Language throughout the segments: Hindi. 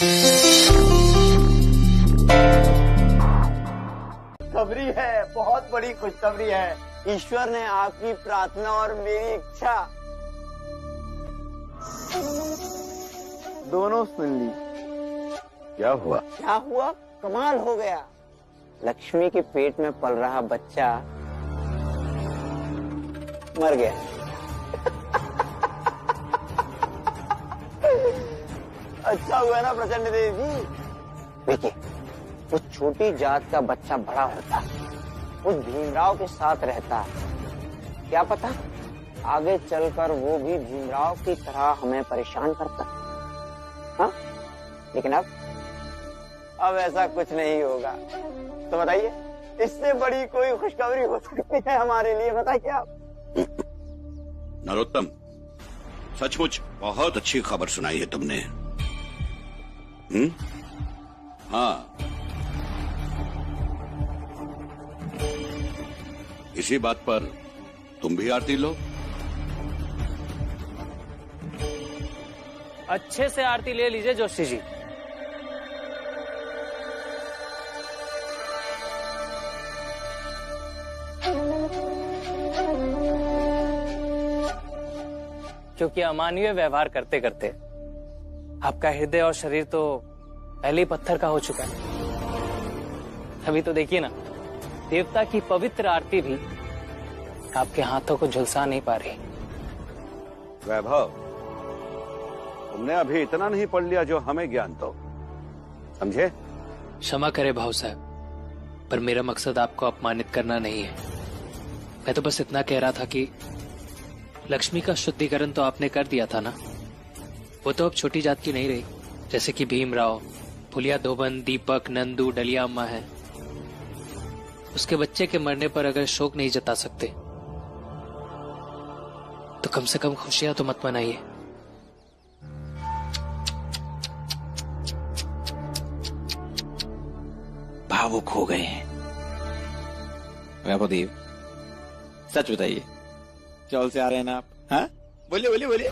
खुशखबरी है, बहुत बड़ी खुशखबरी है। ईश्वर ने आपकी प्रार्थना और मेरी इच्छा दोनों सुन ली। क्या हुआ? क्या हुआ? कमाल हो गया। लक्ष्मी के पेट में पल रहा बच्चा मर गया। अच्छा हुआ ना प्रचंड देवी जी। देखिए, उस छोटी जात का बच्चा बड़ा होता, उस भीमराव के साथ रहता, क्या पता आगे चलकर वो भी भीमराव की तरह हमें परेशान करता। हाँ, लेकिन अब ऐसा कुछ नहीं होगा। तो बताइए, इससे बड़ी कोई खुशखबरी हो सकती है हमारे लिए? बताइए आप। नरोत्तम, सचमुच बहुत अच्छी खबर सुनाई है तुमने। हाँ, इसी बात पर तुम भी आरती लो। अच्छे से आरती ले लीजिए जोशी जी। क्योंकि अमानवीय व्यवहार करते करते आपका हृदय और शरीर तो पहले ही पत्थर का हो चुका है। अभी तो देखिए ना, देवता की पवित्र आरती भी आपके हाथों को झुलसा नहीं पा रही। वैभव, तुमने अभी इतना नहीं पढ़ लिया जो हमें ज्ञान तो, समझे? क्षमा करे भाऊ साहब, पर मेरा मकसद आपको अपमानित करना नहीं है। मैं तो बस इतना कह रहा था कि लक्ष्मी का शुद्धिकरण तो आपने कर दिया था ना। वो तो अब छोटी जात की नहीं रही, जैसे कि भीमराव, फुलिया धोबन, दीपक, नंदू, डलिया अम्मा है। उसके बच्चे के मरने पर अगर शोक नहीं जता सकते तो कम से कम खुशियां तो मत मनाइए। भावुक हो गए हैं। वैभवदेव, सच बताइए, चौल से आ रहे हैं ना आप? हाँ, बोलिए बोलिए बोलिए।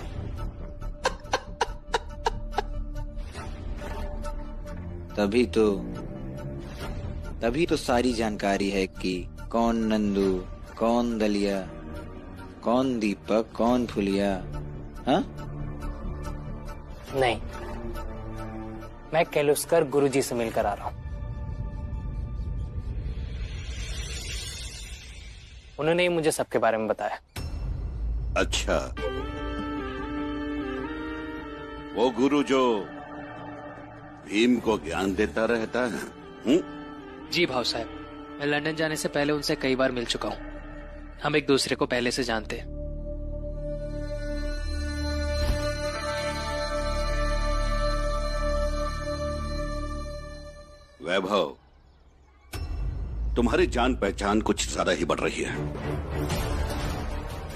तभी तो सारी जानकारी है कि कौन नंदू, कौन दलिया, कौन दीपक, कौन फुलिया। हाँ? नहीं, मैं केलुस्कर गुरुजी से मिलकर आ रहा हूं। उन्होंने ही मुझे सबके बारे में बताया। अच्छा, वो गुरु जो भीम को ज्ञान देता रहता है? जी भाऊ साहब, मैं लंदन जाने से पहले उनसे कई बार मिल चुका हूँ। हम एक दूसरे को पहले से जानते हैं। वैभव, तुम्हारी जान पहचान कुछ ज्यादा ही बढ़ रही है।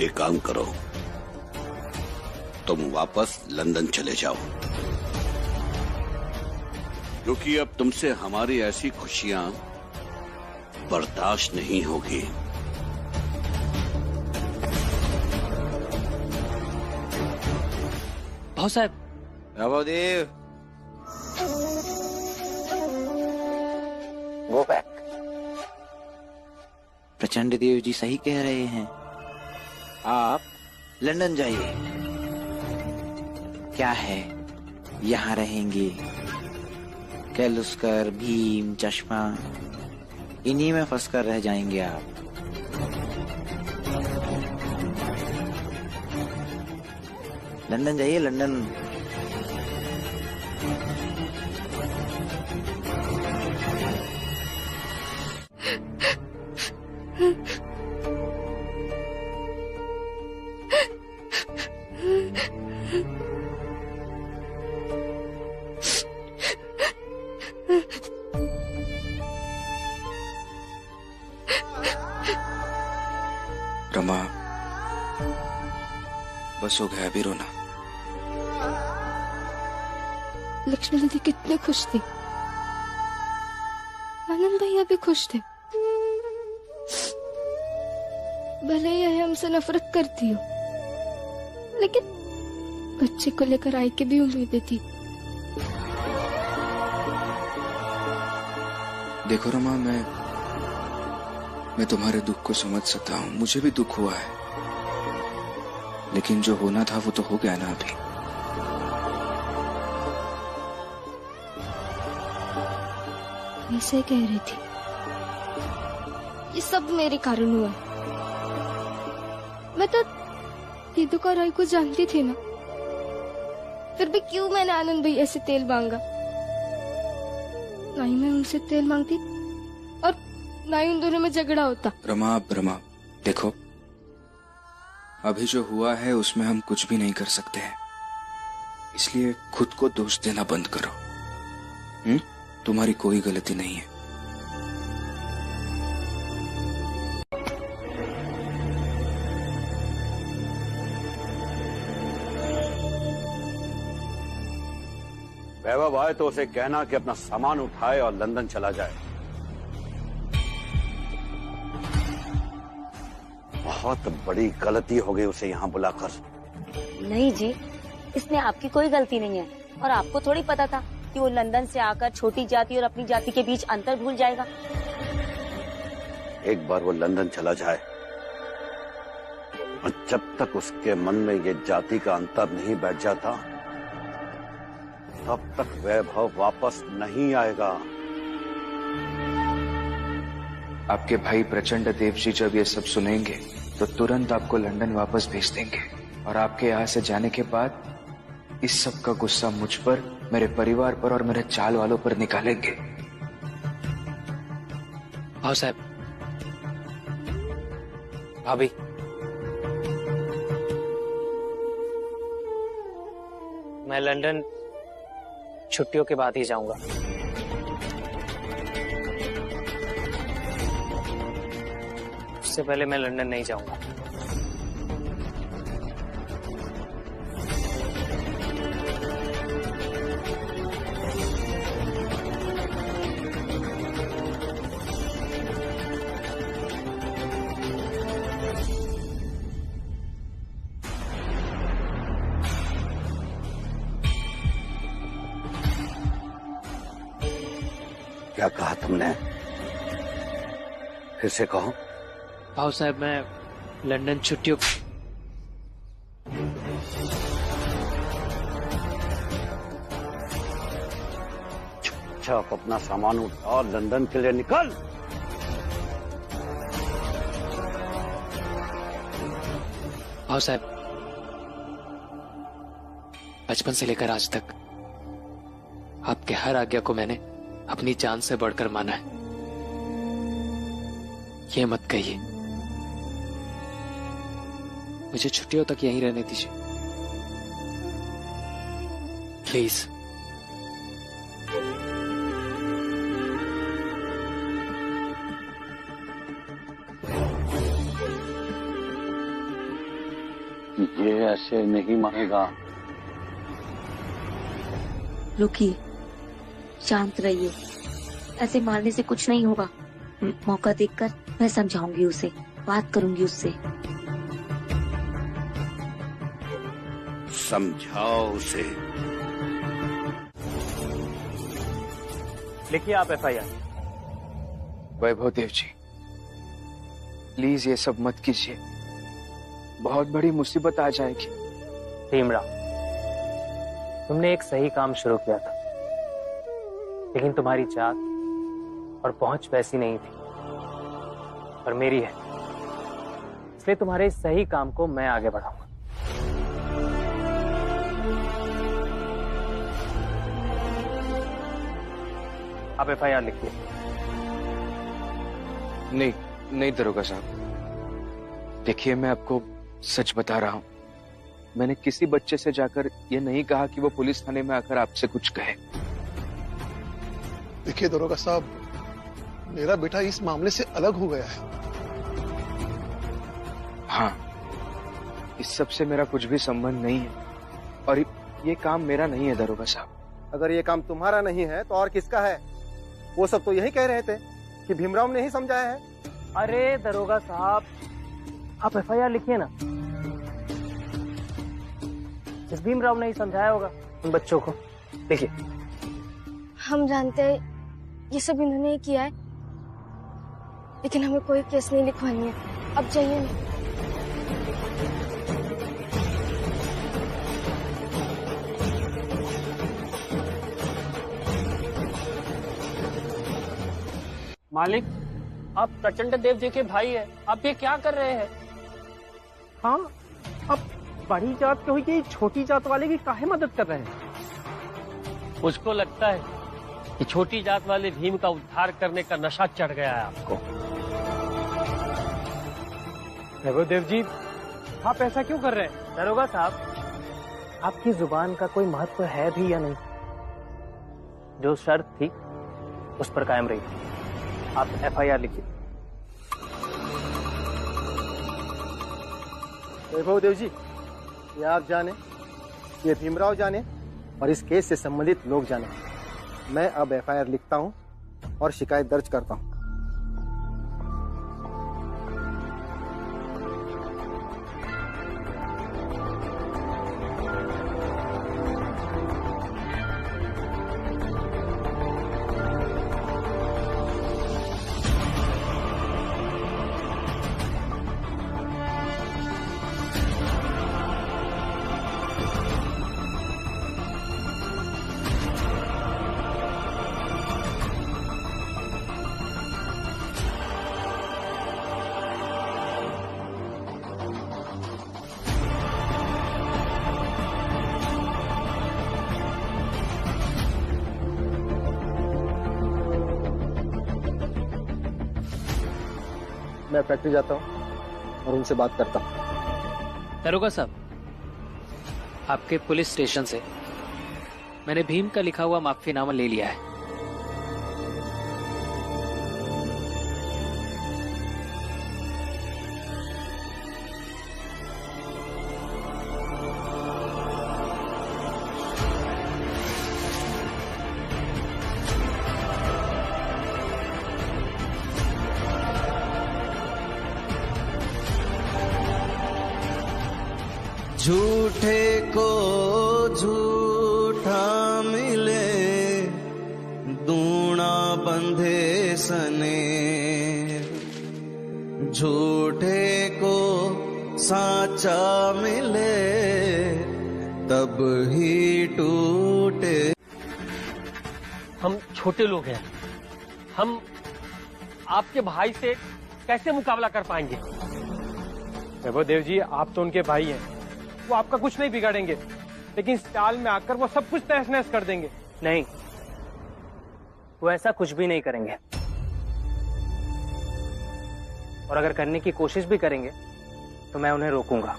एक काम करो, तुम वापस लंदन चले जाओ, क्योंकि अब तुमसे हमारी ऐसी खुशियां बर्दाश्त नहीं होगी। भाऊ साहब। वैभवदेव, गो बैक। प्रचंड देव जी सही कह रहे हैं, आप लंदन जाइए। क्या है, यहाँ रहेंगे केलुस्कर, भीम, चश्मा, इन्हीं में फंसकर रह जाएंगे आप। लंदन जाइए, लंदन। रमा, बस हो गया, अभी रोना। लक्ष्मी दीदी कितने खुश थी, आनंद भैया भी खुश थे। भले ही यह हमसे नफरत करती हो, लेकिन बच्चे को लेकर आई की भी उम्मीदें थी। देखो रमा, मैं तुम्हारे दुख को समझ सकता हूँ, मुझे भी दुख हुआ है, लेकिन जो होना था वो तो हो गया ना अभी। ऐसे कह रही थी, ये सब मेरे कारण हुआ। मैं तो दीदू का राय को जानती थी ना, फिर भी क्यों मैंने आनंद भैया से तेल मांगा? ना ही मैं उनसे तेल मांगती और ना ही उन दोनों में झगड़ा होता। रमा देखो, अभी जो हुआ है उसमें हम कुछ भी नहीं कर सकते हैं, इसलिए खुद को दोष देना बंद करो। तुम्हारी कोई गलती नहीं है। वैभव आए तो उसे कहना कि अपना सामान उठाए और लंदन चला जाए। बहुत बड़ी गलती हो गई उसे यहाँ बुलाकर। नहीं जी, इसमें आपकी कोई गलती नहीं है, और आपको थोड़ी पता था कि वो लंदन से आकर छोटी जाति और अपनी जाति के बीच अंतर भूल जाएगा। एक बार वो लंदन चला जाए और जब तक उसके मन में ये जाति का अंतर नहीं बैठ जाता, तब तक वैभव वापस नहीं आएगा। आपके भाई प्रचंड देव जी जब ये सब सुनेंगे तो तुरंत आपको लंदन वापस भेज देंगे, और आपके यहाँ से जाने के बाद इस सब का गुस्सा मुझ पर, मेरे परिवार पर और मेरे चाल वालों पर निकालेंगे। भाव साहब, भाभी, मैं लंदन छुट्टियों के बाद ही जाऊंगा। उससे पहले मैं लंदन नहीं जाऊंगा। क्या कहा तुमने? फिर से कहो। भाव साहब, मैं लंदन छुट्टियों चुपचाप अपना सामान उठा और लंदन के लिए निकल। भाव साहब, बचपन से लेकर आज तक आपके हर आज्ञा को मैंने अपनी जान से बढ़कर माना है। ये मत कहिए। मुझे छुट्टियों तक यहीं रहने दीजिए प्लीज। ये ऐसे नहीं मानेगा। रुकिए, शांत रहिए, ऐसे मारने से कुछ नहीं होगा। मौका देखकर मैं समझाऊंगी उसे, बात करूंगी उससे। समझाओ उसे। लिखिए आप FIR। Vaibhav Dev ji, please ये सब मत कीजिए, बहुत बड़ी मुसीबत आ जाएगी। भीमराव, तुमने एक सही काम शुरू किया था, लेकिन तुम्हारी जात और पहुंच वैसी नहीं थी, और मेरी है, इसलिए तुम्हारे इस सही काम को मैं आगे बढ़ाऊंगा। आप FIR लिखिए। नहीं दरोगा साहब, देखिए मैं आपको सच बता रहा हूं, मैंने किसी बच्चे से जाकर ये नहीं कहा कि वो पुलिस थाने में आकर आपसे कुछ कहे। देखिए दरोगा साहब, मेरा बेटा इस मामले से अलग हो गया है। हाँ, इस सब से मेरा कुछ भी संबंध नहीं है, और ये काम मेरा नहीं है दरोगा साहब। अगर ये काम तुम्हारा नहीं है तो और किसका है? वो सब तो यही कह रहे थे कि भीमराव ने ही समझाया है। अरे दरोगा साहब, आप FIR लिखिए ना। इस भीमराव ने ही समझाया होगा उन बच्चों को। देखिए, हम जानते हैं ये सब इन्होंने ही किया है, लेकिन हमें कोई केस नहीं लिखवानी है। अब जाइए ना। मालिक, आप प्रचंड देव जी के भाई है, आप ये क्या कर रहे हैं? हाँ, अब बड़ी जात के हुई कि छोटी जात वाले की काहे मदद कर रहे हैं? मुझको लगता है कि छोटी जात वाले भीम का उद्धार करने का नशा चढ़ गया है आपको। वैभव देव जी, आप ऐसा क्यों कर रहे हैं? दरोगा साहब, आपकी जुबान का कोई महत्व है भी या नहीं? जो शर्त थी उस पर कायम रही। आप FIR लिखिए। वैभव देव जी, ये आप जाने, ये भीमराव जाने और इस केस से संबंधित लोग जाने। मैं अब FIR लिखता हूं और शिकायत दर्ज करता हूं। मैं फैक्ट्री जाता हूं और उनसे बात करता हूं। दरोगा साहब, आपके पुलिस स्टेशन से मैंने भीम का लिखा हुआ माफीनामा ले लिया है। झूठे को झूठा मिले, दूना बंधे सने, झूठे को साचा मिले, तब ही टूटे। हम छोटे लोग हैं, हम आपके भाई से कैसे मुकाबला कर पाएंगे? वैभव देव जी, आप तो उनके भाई हैं, वो आपका कुछ नहीं बिगाड़ेंगे, लेकिन इस चाल में आकर वो सब कुछ तहस नहस कर देंगे। नहीं, वो ऐसा कुछ भी नहीं करेंगे, और अगर करने की कोशिश भी करेंगे तो मैं उन्हें रोकूंगा,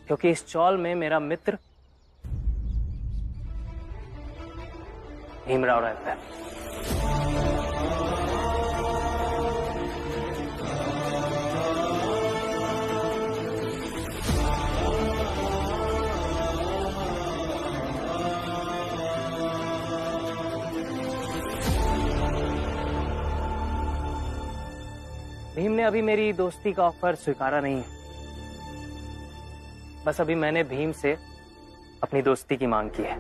क्योंकि इस चौल में मेरा मित्र भीमराव रहता है। भीम ने अभी मेरी दोस्ती का ऑफर स्वीकारा नहीं है। बस अभी मैंने भीम से अपनी दोस्ती की मांग की है।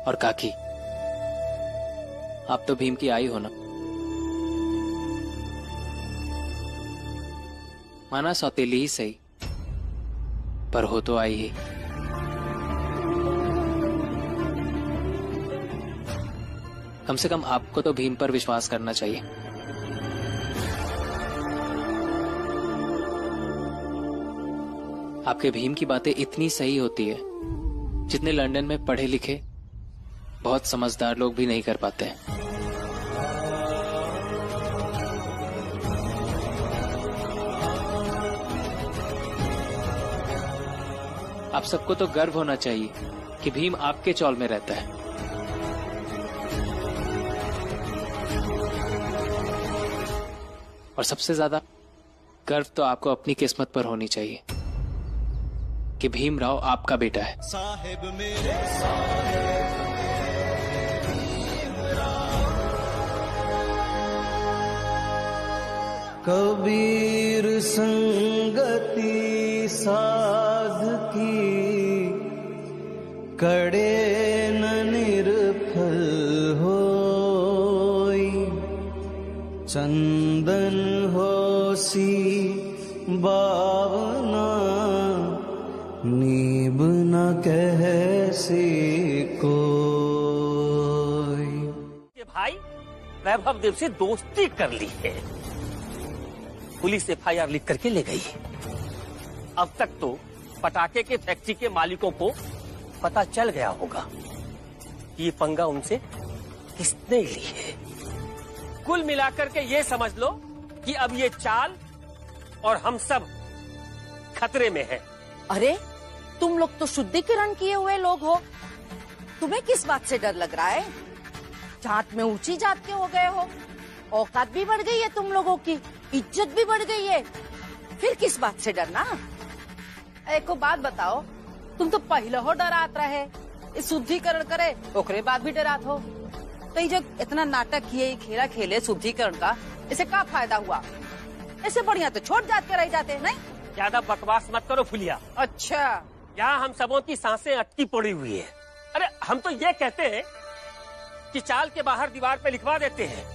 और काकी, आप तो भीम की आई हो ना? माना सौतेली ही सही, पर हो तो आई ही। कम से कम आपको तो भीम पर विश्वास करना चाहिए। आपके भीम की बातें इतनी सही होती है जितने लंदन में पढ़े लिखे बहुत समझदार लोग भी नहीं कर पाते हैं। आप सबको तो गर्व होना चाहिए कि भीम आपके चौल में रहता है। और सबसे ज्यादा गर्व तो आपको अपनी किस्मत पर होनी चाहिए कि भीमराव आपका बेटा है। साहिब मेरे साहिब, कबीर संगति साध की कड़े न निर्फल होई, चंदन होसी बावना नीब न कहसी कोई। ये भाई वैभव देव से दोस्ती कर ली है, पुलिस FIR लिख करके ले गई। अब तक तो पटाखे के फैक्ट्री के मालिकों को पता चल गया होगा कि ये पंगा उनसे किसने ली है। कुल मिलाकर के ये समझ लो कि अब ये चाल और हम सब खतरे में हैं। अरे तुम लोग तो शुद्धिकरण किए हुए लोग हो, तुम्हें किस बात से डर लग रहा है? जात में ऊंची जात के हो गए हो, औकात भी बढ़ गई है तुम लोगों की, इज्जत भी बढ़ गई है, फिर किस बात से डरना? एक को बात बताओ, तुम तो पहले हो डरात रहे, इस शुद्धिकरण करे ओकरे बाद भी डरात हो, तो ये जो इतना नाटक किए, खेला खेले शुद्धिकरण का, इसे क्या फायदा हुआ? ऐसे बढ़िया तो छोड़ जात के रह जाते नहीं? ज्यादा बकवास मत करो फुलिया। अच्छा, यहाँ हम सबों की सांसें अटकी पड़ी हुई है। अरे हम तो ये कहते हैं कि चाल के बाहर दीवार पे लिखवा देते हैं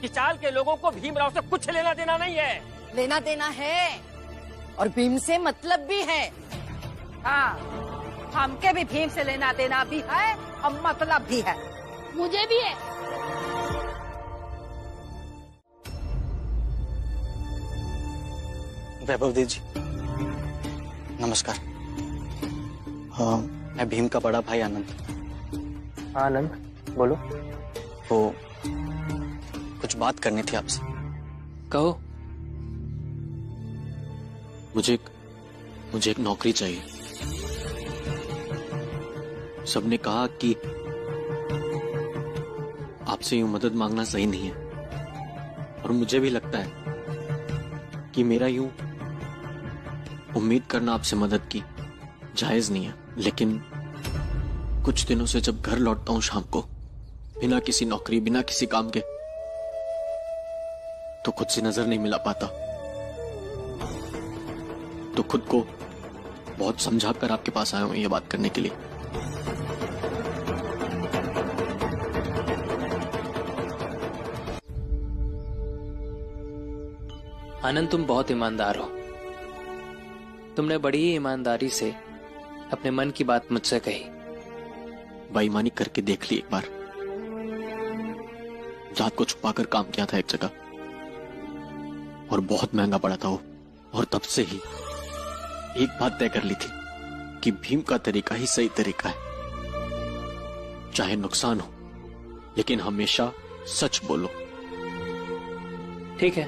कि चाल के लोगों को भीमराव से कुछ लेना देना नहीं है। लेना देना है और भीम से मतलब भी है। हाँ, हमके भी भीम से लेना देना भी है और मतलब भी है। मुझे भी है। वैभव देव जी नमस्कार। हाँ, मैं भीम का बड़ा भाई आनंद। आनंद बोलो। वो कुछ बात करनी थी आपसे। कहो। मुझे एक नौकरी चाहिए। सबने कहा कि आपसे यूं मदद मांगना सही नहीं है, और मुझे भी लगता है कि मेरा यूं उम्मीद करना आपसे मदद की जायज नहीं है। लेकिन कुछ दिनों से जब घर लौटता हूं शाम को, बिना किसी नौकरी, बिना किसी काम के, तो खुद से नजर नहीं मिला पाता। तो खुद को बहुत समझा कर आपके पास आया हूं ये बात करने के लिए। आनंद, तुम बहुत ईमानदार हो। तुमने बड़ी ही ईमानदारी से अपने मन की बात मुझसे कही। बेईमानी करके देख ली एक बार। जात को छुपाकर काम किया था एक जगह, और बहुत महंगा पड़ा था वो। और तब से ही एक बात तय कर ली थी कि भीम का तरीका ही सही तरीका है। चाहे नुकसान हो, लेकिन हमेशा सच बोलो। ठीक है,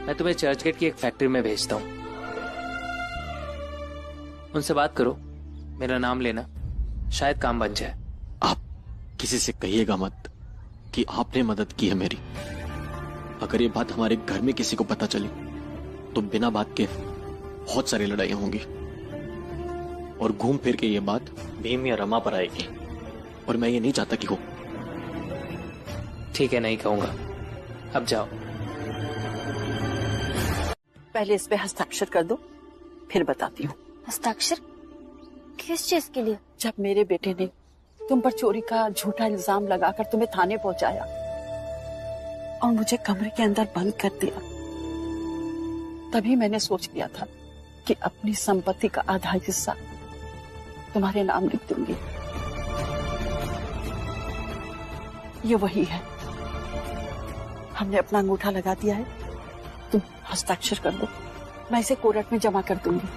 मैं तुम्हें चर्चगेट की एक फैक्ट्री में भेजता हूं। उनसे बात करो, मेरा नाम लेना, शायद काम बन जाए। आप किसी से कहिएगा मत कि आपने मदद की है मेरी। अगर ये बात हमारे घर में किसी को पता चली तो बिना बात के बहुत सारी लड़ाइयां होंगी, और घूम फिर के ये बात भीम या रमा पर आएगी, और मैं ये नहीं चाहता कि हो। ठीक है, नहीं कहूंगा। अब जाओ। पहले इस पे हस्ताक्षर कर दो, फिर बताती हूँ। हस्ताक्षर किस चीज के लिए? जब मेरे बेटे ने तुम पर चोरी का झूठा इल्जाम लगाकर तुम्हें थाने पहुंचाया और मुझे कमरे के अंदर बंद कर दिया, तभी मैंने सोच लिया था कि अपनी संपत्ति का आधा हिस्सा तुम्हारे नाम लिख दूंगी। ये वही है, हमने अपना अंगूठा लगा दिया है। तुम हस्ताक्षर कर दो, मैं इसे कोर्ट में जमा कर दूंगी।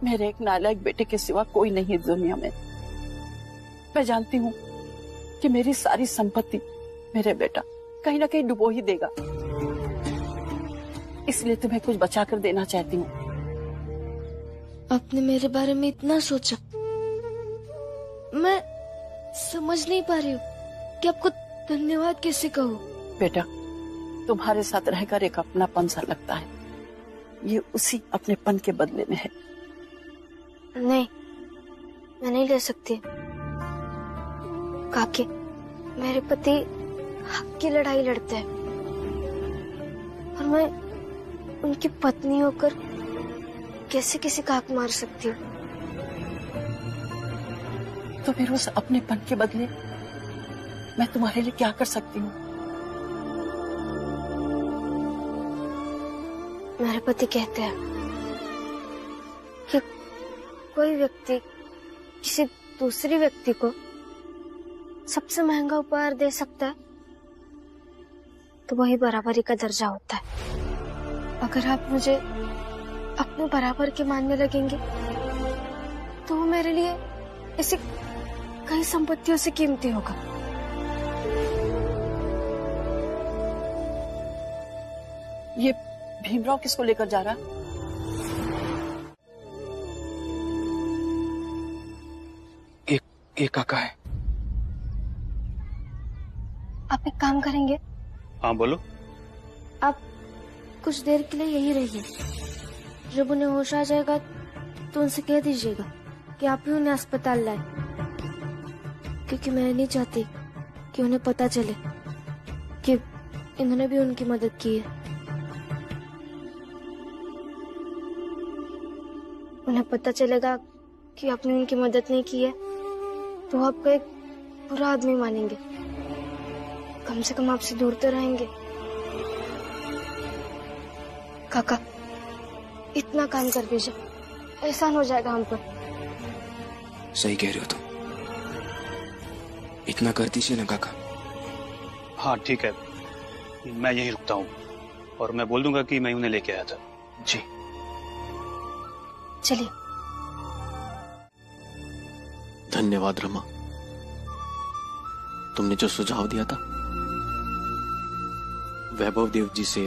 मेरे एक नालायक बेटे के सिवा कोई नहीं है दुनिया में। मैं जानती हूँ कि मेरी सारी संपत्ति मेरे बेटा कहीं ना कहीं डुबो ही देगा, इसलिए तुम्हें कुछ बचा कर देना चाहती हूँ। आपने मेरे बारे में इतना सोचा, मैं समझ नहीं पा रही हूँ कि आपको धन्यवाद कैसे कहूँ। बेटा, तुम्हारे साथ रहकर एक अपनापन सा लगता है, ये उसी अपनेपन के बदले में है। नहीं, मैं नहीं ले सकती। काके, मेरे पति हक की लड़ाई लड़ते हैं और मैं उनकी पत्नी होकर कैसे किसी का हक मार सकती हूँ? तो फिर उस अपनेपन के बदले मैं तुम्हारे लिए क्या कर सकती हूँ? मेरे पति कहते हैं कि कोई व्यक्ति किसी दूसरी व्यक्ति को सबसे महंगा उपहार दे सकता है तो वही बराबरी का दर्जा होता है। अगर आप मुझे अपने बराबर के मानने लगेंगे तो वो मेरे लिए इसे कई संपत्तियों से कीमती होगा। ये भीमराव किसको लेकर जा रहा? एक काका है। आप एक काम करेंगे? हाँ बोलो। आप कुछ देर के लिए यही रहिए। जब उन्हें होश आ जाएगा तो उनसे कह दीजिएगा कि आप ही उन्हें अस्पताल लाए, क्योंकि मैं नहीं चाहती कि उन्हें पता चले कि इन्होंने भी उनकी मदद की है। उन्हें पता चलेगा कि आपने उनकी मदद नहीं की है तो आपको एक बुरा आदमी मानेंगे। कम से कम आपसे दूर तो रहेंगे। काका, इतना काम कर दीजिए, एहसान हो जाएगा हम पर। सही कह रहे हो तुम, इतना कर दीजिए ना काका। हाँ ठीक है, मैं यहीं रुकता हूँ और मैं बोल दूंगा कि मैं उन्हें लेके आया था। जी चलिए। धन्यवाद रमा, तुमने जो सुझाव दिया था वैभव देव जी से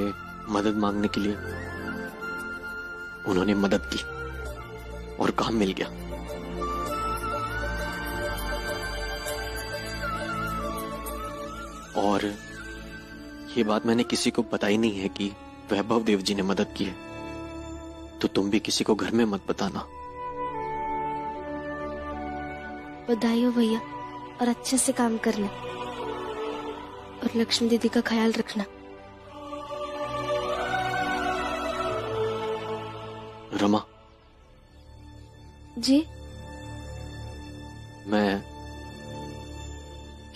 मदद मांगने के लिए, उन्होंने मदद की और काम मिल गया। और ये बात मैंने किसी को बताई नहीं है कि वैभव देव जी ने मदद की है, तो तुम भी किसी को घर में मत बताना। बधाई हो भैया, और अच्छे से काम करना और लक्ष्मी दीदी का ख्याल रखना। रमा जी, मैं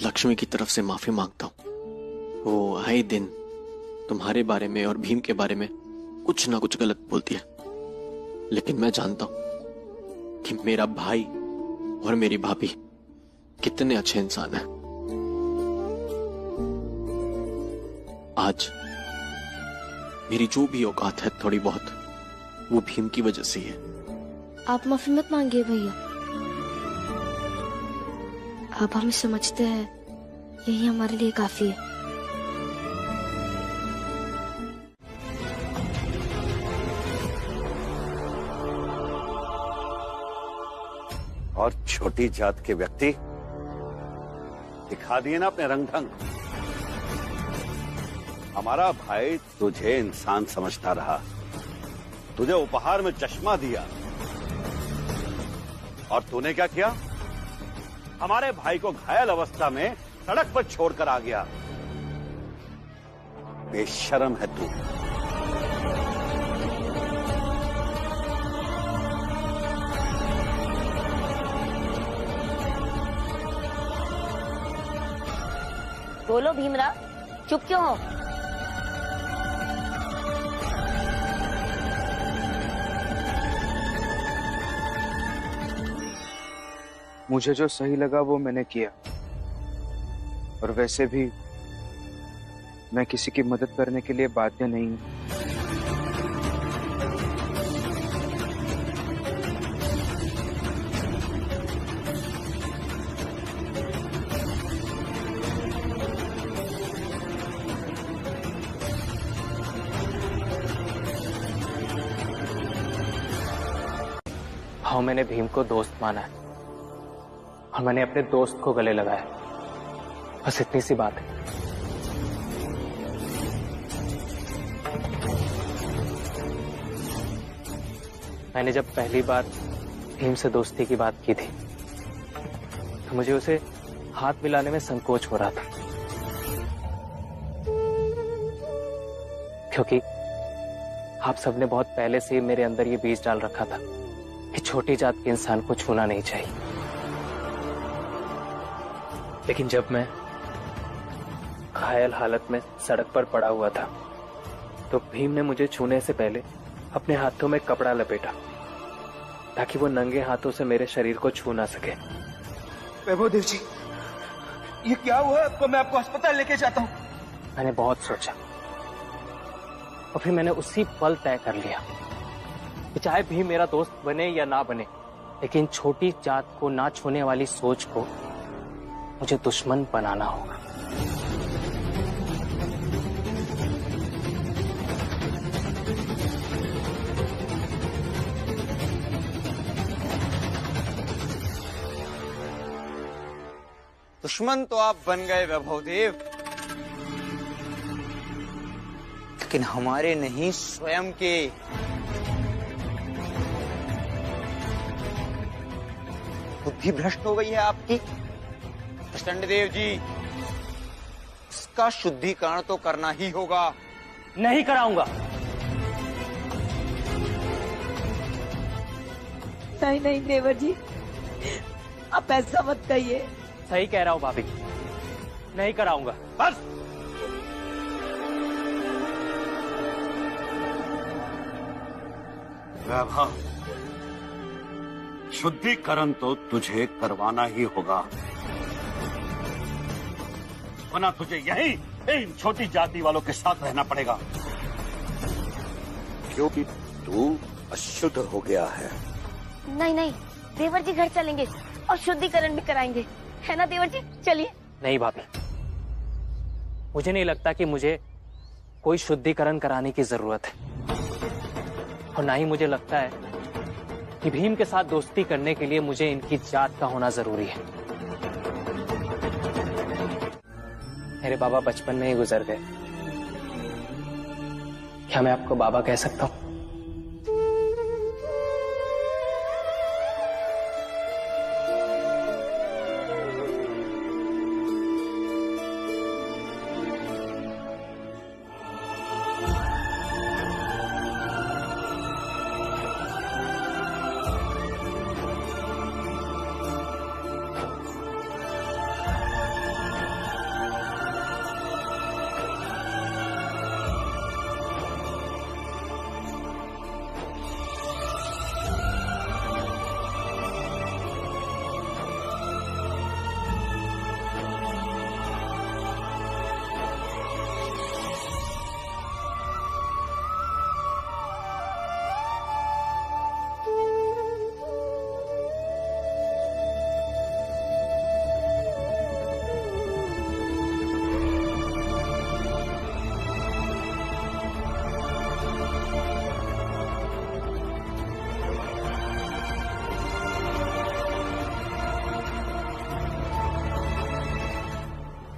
लक्ष्मी की तरफ से माफी मांगता हूं। वो आए दिन तुम्हारे बारे में और भीम के बारे में कुछ ना कुछ गलत बोलती है, लेकिन मैं जानता हूं कि मेरा भाई और मेरी भाभी कितने अच्छे इंसान हैं। आज मेरी जो भी औकात है थोड़ी बहुत, वो भीम की वजह से ही है। आप माफी मत मांगिए भैया, आप हमें समझते हैं, यही हमारे लिए काफी है। और छोटी जात के व्यक्ति दिखा दिए ना अपने रंग ढंग। हमारा भाई तुझे इंसान समझता रहा, तुझे उपहार में चश्मा दिया, और तूने क्या किया? हमारे भाई को घायल अवस्था में सड़क पर छोड़कर आ गया। बेशर्म है तू। बोलो भीमराव, चुप क्यों हो? मुझे जो सही लगा वो मैंने किया, और वैसे भी मैं किसी की मदद करने के लिए बाध्य नहीं हूं। हाँ, मैंने भीम को दोस्त माना है और मैंने अपने दोस्त को गले लगाया, बस इतनी सी बात है। मैंने जब पहली बार भीम से दोस्ती की बात की थी तो मुझे उसे हाथ मिलाने में संकोच हो रहा था, क्योंकि आप सबने बहुत पहले से मेरे अंदर ये बीज डाल रखा था कि छोटी जात के इंसान को छूना नहीं चाहिए। लेकिन जब मैं घायल हालत में सड़क पर पड़ा हुआ था तो भीम ने मुझे छूने से पहले अपने हाथों में कपड़ा लपेटा ताकि वो नंगे हाथों से मेरे शरीर को छू ना सके। वैभव देव जी, ये क्या हुआ आपको? मैं आपको अस्पताल लेके जाता हूँ। मैंने बहुत सोचा और फिर मैंने उसी पल तय कर लिया कि चाहे भीम मेरा दोस्त बने या ना बने, लेकिन छोटी जात को ना छूने वाली सोच को मुझे दुश्मन बनाना होगा। दुश्मन तो आप बन गए वैभव देव, लेकिन हमारे नहीं, स्वयं के। बुद्धि भ्रष्ट हो गई है आपकी प्रचंड देव जी। इसका शुद्धिकरण तो करना ही होगा। नहीं कराऊंगा। नहीं नहीं देवर जी, आप ऐसा मत कहिए। सही कह रहा हूं भाभी, नहीं कराऊंगा। बस वैभव, शुद्धिकरण तो तुझे करवाना ही होगा, वरना तुझे यही इन छोटी जाति वालों के साथ रहना पड़ेगा, क्योंकि तू अशुद्ध हो गया है। नहीं नहीं देवर जी, घर चलेंगे और शुद्धिकरण भी कराएंगे, है ना देवर जी? चलिए। नहीं भाभी, मुझे नहीं लगता कि मुझे कोई शुद्धिकरण कराने की जरूरत है, और ना ही मुझे लगता है कि भीम के साथ दोस्ती करने के लिए मुझे इनकी जात का होना जरूरी है। मेरे बाबा बचपन में ही गुजर गए। क्या मैं आपको बाबा कह सकता हूँ?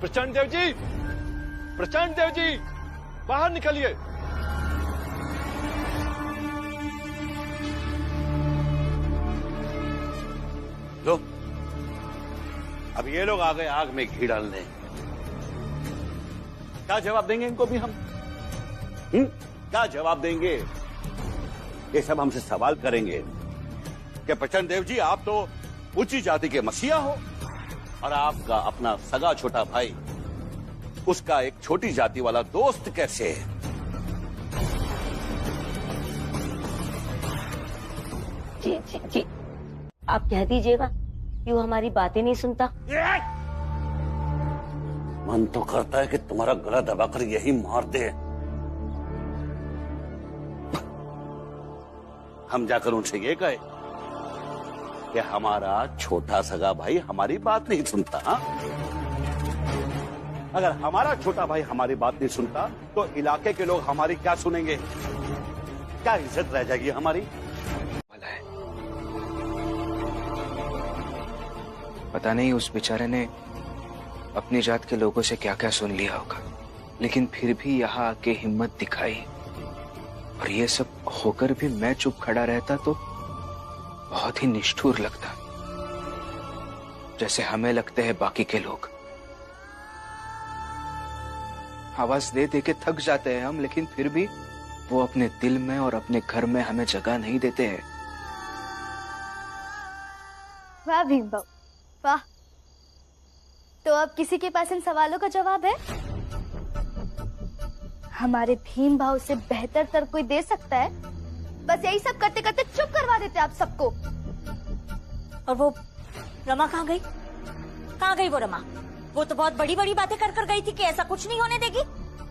प्रचंड देव जी, प्रचंड देव जी, बाहर निकलिए। लो, अब ये लोग आ गए आग में घी डालने। क्या जवाब देंगे इनको भी हम? क्या जवाब देंगे? ये सब हमसे सवाल करेंगे कि प्रचंड देव जी, आप तो ऊंची जाति के मसीहा हो, और आपका अपना सगा छोटा भाई, उसका एक छोटी जाति वाला दोस्त कैसे है? जी जी जी, आप कह दीजिएगा कि वो हमारी बातें नहीं सुनता। मन तो करता है कि तुम्हारा गला दबाकर यही मार दे। हम जाकर उनसे ये कहे कि हमारा छोटा सगा भाई हमारी बात नहीं सुनता। हा? अगर हमारा छोटा भाई हमारी बात नहीं सुनता तो इलाके के लोग हमारी क्या सुनेंगे? क्या इज्जत रह जाएगी हमारी? पता नहीं उस बेचारे ने अपनी जात के लोगों से क्या क्या सुन लिया होगा, लेकिन फिर भी यहाँ आके हिम्मत दिखाई, और ये सब होकर भी मैं चुप खड़ा रहता तो बहुत ही निष्ठुर लगता, जैसे हमें लगते हैं बाकी के लोग। आवाज दे दे के थक जाते हैं हम, लेकिन फिर भी वो अपने दिल में और अपने घर में हमें जगह नहीं देते हैं। वाह भीम भाऊ, वाह। तो अब किसी के पास इन सवालों का जवाब है? हमारे भीम भाव से बेहतर तर्क कोई दे सकता है? बस यही सब करते करते चुप करवा देते आप सबको। और वो रमा कहाँ गई? कहाँ गई वो रमा? वो तो बहुत बड़ी बड़ी बातें कर कर गई थी कि ऐसा कुछ नहीं होने देगी।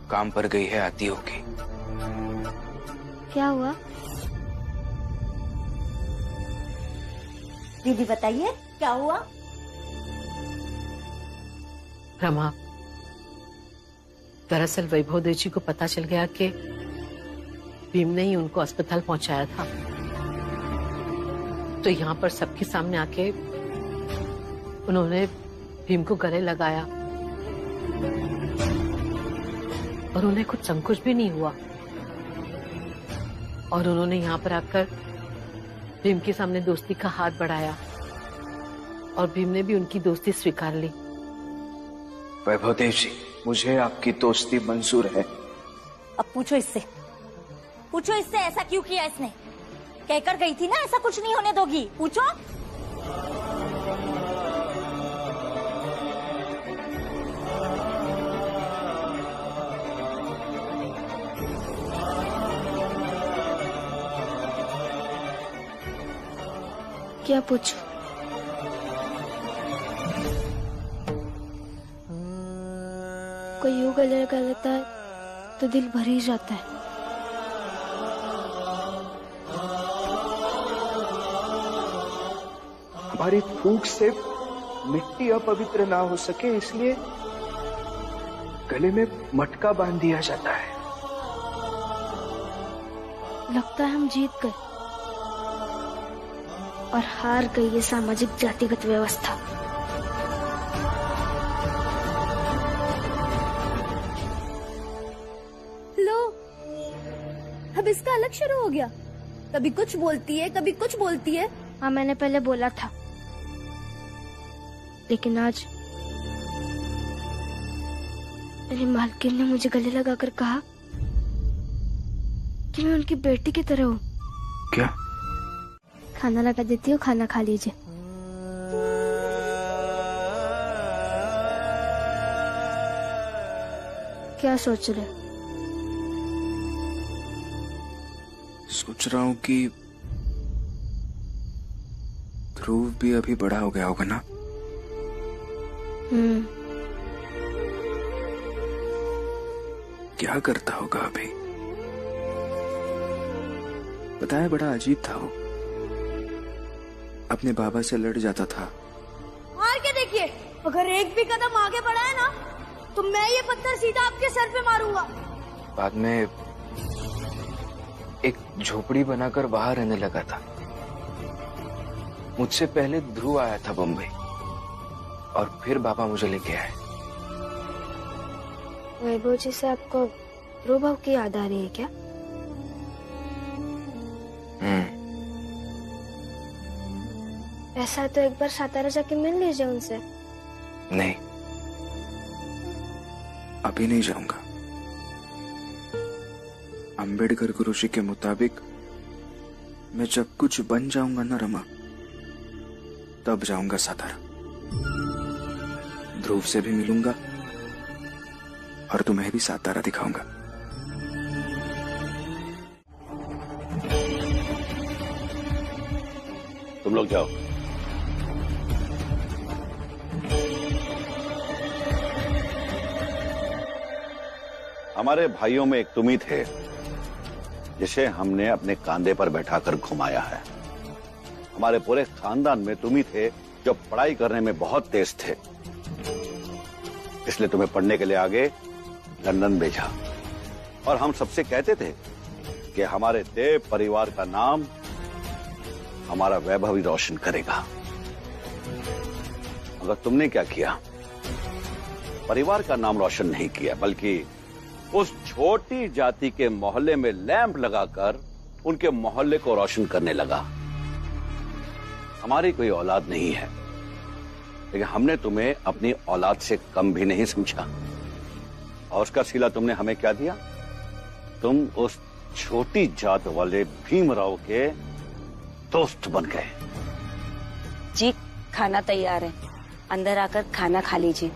काम पर गई है, आती होगी। क्या हुआ? दीदी बताइए क्या हुआ? रमा, दरअसल वैभव देव जी को पता चल गया कि भीम ने ही उनको अस्पताल पहुंचाया था, तो यहाँ पर सबके सामने आके उन्होंने भीम को गले लगाया और उन्हें कुछ संकोच भी नहीं हुआ, और उन्होंने यहाँ पर आकर भीम के सामने दोस्ती का हाथ बढ़ाया और भीम ने भी उनकी दोस्ती स्वीकार ली। वैभव देव जी, मुझे आपकी दोस्ती मंजूर है। अब पूछो इससे ऐसा क्यों किया इसने? कहकर गई थी ना ऐसा कुछ नहीं होने दोगी। पूछो। क्या पूछूं? कोई यूं गले लगा लेता है तो दिल भर ही जाता है। हमारी फूंक से मिट्टी अपवित्र ना हो सके, इसलिए गले में मटका बांध दिया जाता है। लगता है हम जीत गए और हार गई ये सामाजिक जातिगत व्यवस्था। लो, अब इसका अलग शुरू हो गया। कभी कुछ बोलती है, कभी कुछ बोलती है। हाँ, मैंने पहले बोला था, लेकिन आज मेरी मालकिन ने मुझे गले लगाकर कहा कि मैं उनकी बेटी की तरह हूँ। क्या? खाना लगा देती हूँ, खाना खा लीजिए। क्या सोच रहे? सोच रहा हूँ कि ध्रुव भी अभी बड़ा हो गया होगा ना। क्या करता होगा अभी? पता है, बड़ा अजीब था वो। अपने बाबा से लड़ जाता था। मार के देखिए, अगर एक भी कदम आगे बढ़ा है ना तो मैं ये पत्थर सीधा आपके सर पे मारूंगा। बाद में एक झोपड़ी बनाकर बाहर रहने लगा था। मुझसे पहले ध्रुव आया था बम्बई, और फिर बाबा मुझे लेके आए। वैभव जी से आपको ध्रुव भाव की याद आ रही है क्या? ऐसा है तो एक बार सातारा जाके मिल लीजिए उनसे। नहीं, अभी नहीं जाऊंगा। अंबेडकर गुरु जी के मुताबिक मैं जब कुछ बन जाऊंगा ना रमा, तब जाऊंगा सातारा। ध्रुव से भी मिलूंगा और तुम्हें भी सातारा दिखाऊंगा। तुम लोग जाओ। हमारे भाइयों में एक तुम ही थे जिसे हमने अपने कांधे पर बैठाकर घुमाया है। हमारे पूरे खानदान में तुम ही थे जो पढ़ाई करने में बहुत तेज थे, इसलिए तुम्हें पढ़ने के लिए आगे लंदन भेजा। और हम सबसे कहते थे कि हमारे देव परिवार का नाम हमारा वैभव ही रोशन करेगा। मगर तुमने क्या किया? परिवार का नाम रोशन नहीं किया, बल्कि उस छोटी जाति के मोहल्ले में लैंप लगाकर उनके मोहल्ले को रोशन करने लगा। हमारी कोई औलाद नहीं है, लेकिन हमने तुम्हें अपनी औलाद से कम भी नहीं समझा। और उसका सिला तुमने हमें क्या दिया? तुम उस छोटी जात वाले भीमराव के दोस्त बन गए। जी खाना तैयार है, अंदर आकर खाना खा लीजिए।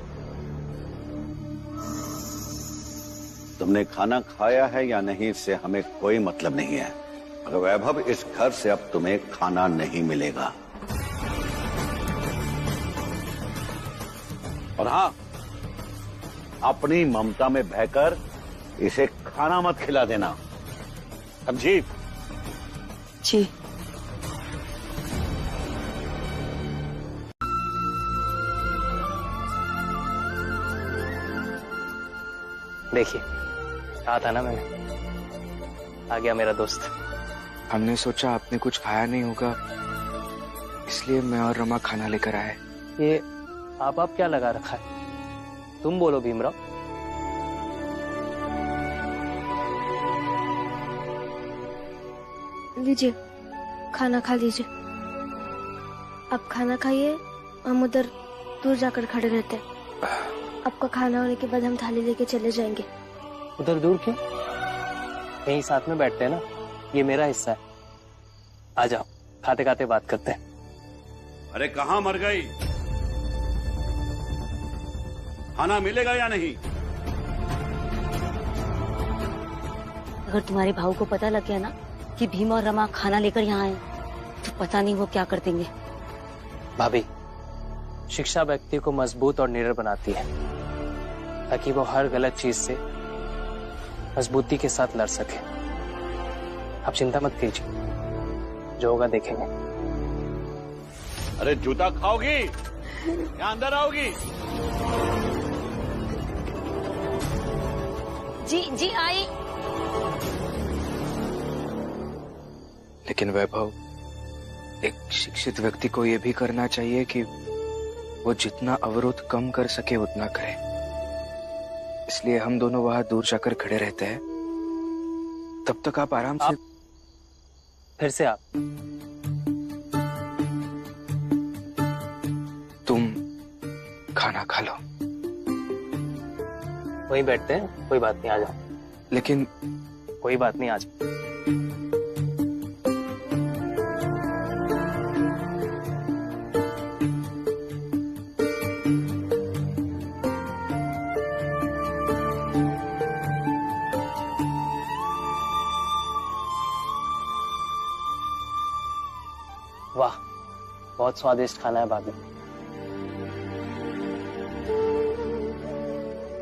तुमने खाना खाया है या नहीं इससे हमें कोई मतलब नहीं है, मगर वैभव इस घर से अब तुम्हें खाना नहीं मिलेगा। और हाँ, अपनी ममता में बहकर इसे खाना मत खिला देना, समझी? जी। देखिए, कहा था ना मैंने, आ गया मेरा दोस्त। हमने सोचा आपने कुछ खाया नहीं होगा, इसलिए मैं और रमा खाना लेकर आए। ये आप क्या लगा रखा है? तुम बोलो भीमराव। लीजिए, खाना खा लीजिए। आप खाना खाइए, हम उधर दूर जाकर खड़े रहते हैं। आपका खाना होने के बाद हम थाली लेके चले जाएंगे। उधर दूर क्यों? यहीं साथ में बैठते हैं ना, ये मेरा हिस्सा है। आ जाओ, खाते खाते बात करते हैं। अरे कहाँ मर गई? खाना मिलेगा या नहीं? अगर तुम्हारे भाऊ को पता लग गया ना कि भीम और रमा खाना लेकर यहाँ आए, तो पता नहीं वो क्या कर देंगे। भाभी, शिक्षा व्यक्ति को मजबूत और निडर बनाती है, ताकि वो हर गलत चीज से मजबूती के साथ लड़ सके। आप चिंता मत कीजिए, जो होगा देखेंगे। अरे जूता खाओगी या अंदर आओगी? जी जी आई। लेकिन वैभव, एक शिक्षित व्यक्ति को यह भी करना चाहिए कि वो जितना अवरोध कम कर सके उतना करे। इसलिए हम दोनों वहां दूर जाकर खड़े रहते हैं। तब तक आप आराम से। फिर से आप। तुम खाना खा लो। वहीं बैठते हैं, कोई बात नहीं, आ जाओ। लेकिन कोई बात नहीं, आ जाओ। वाह, बहुत स्वादिष्ट खाना है भाभी।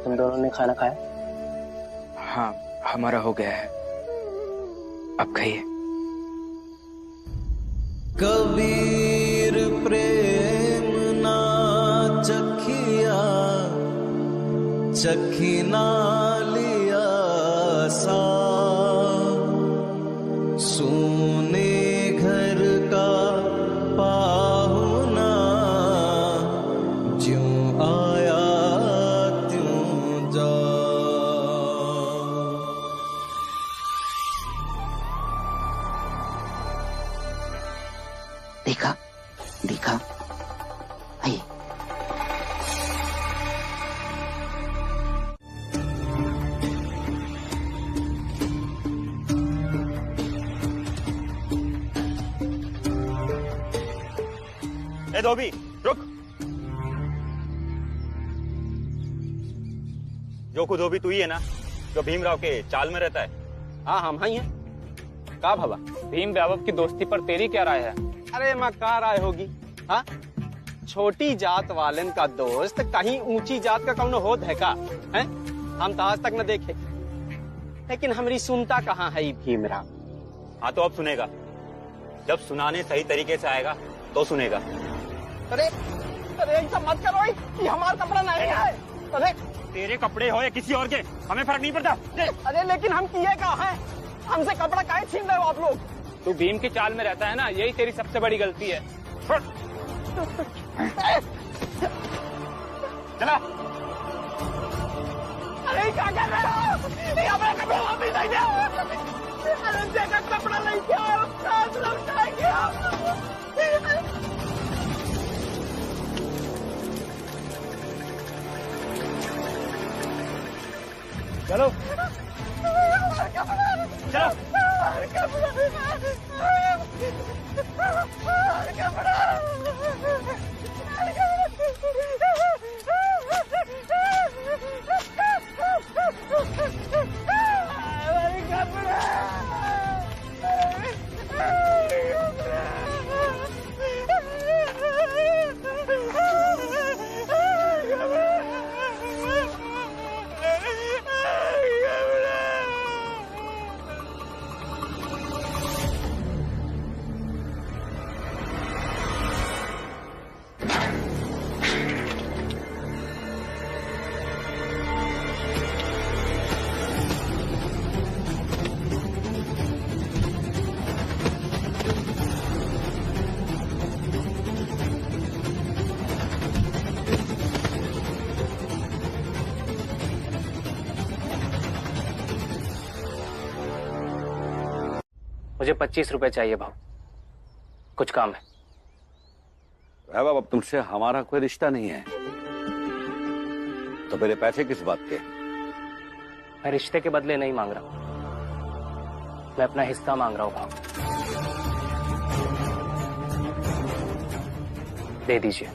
तुम दोनों ने खाना खाया? हाँ, हमारा हो गया है। अब खाइए। कबीर प्रेम ना चखिया, चखी ना लिया सा, सोने घर का पाहुना, ज्यों आया त्यों जा। देखा देखा, आइए। ए धोबी, रुक। जोकू धोबी तू ही है ना, जो भीमराव के चाल में रहता है? हाँ, हम ही हैं। का भला भीम वैभव की दोस्ती पर तेरी क्या राय है? अरे माँ, का राय होगी? हाँ, छोटी जात वालन का दोस्त कहीं ऊंची जात का कौन होत है का? हैं? हम तो आज तक न देखे, लेकिन हमारी सुनता कहाँ है भीमराव? हाँ तो अब सुनेगा, जब सुनाने सही तरीके से आएगा तो सुनेगा। अरे अरे ऐसा मत करो, ये हमारा कपड़ा नहीं है। अरे तेरे कपड़े हो या किसी और के, हमें फर्क नहीं पड़ता। अरे लेकिन हम किए कहाँ हैं? हमसे कपड़ा काहे छीन रहे हो आप लोग? तू भीम की चाल में रहता है ना, यही तेरी सबसे बड़ी गलती है। चला। अरे क्या कर रहे हो? ये हमारा कपड़ा वापस नहीं दिया। अरे जगह कपड़ा नहीं किया, साथ लगता है क्या? चलो चलो मुझे 25 रुपए चाहिए भाव, कुछ काम है। वैभव, अब तुमसे हमारा कोई रिश्ता नहीं है, तो मेरे पैसे किस बात के? मैं रिश्ते के बदले नहीं मांग रहा हूं, मैं अपना हिस्सा मांग रहा हूं भाव। दे दीजिए,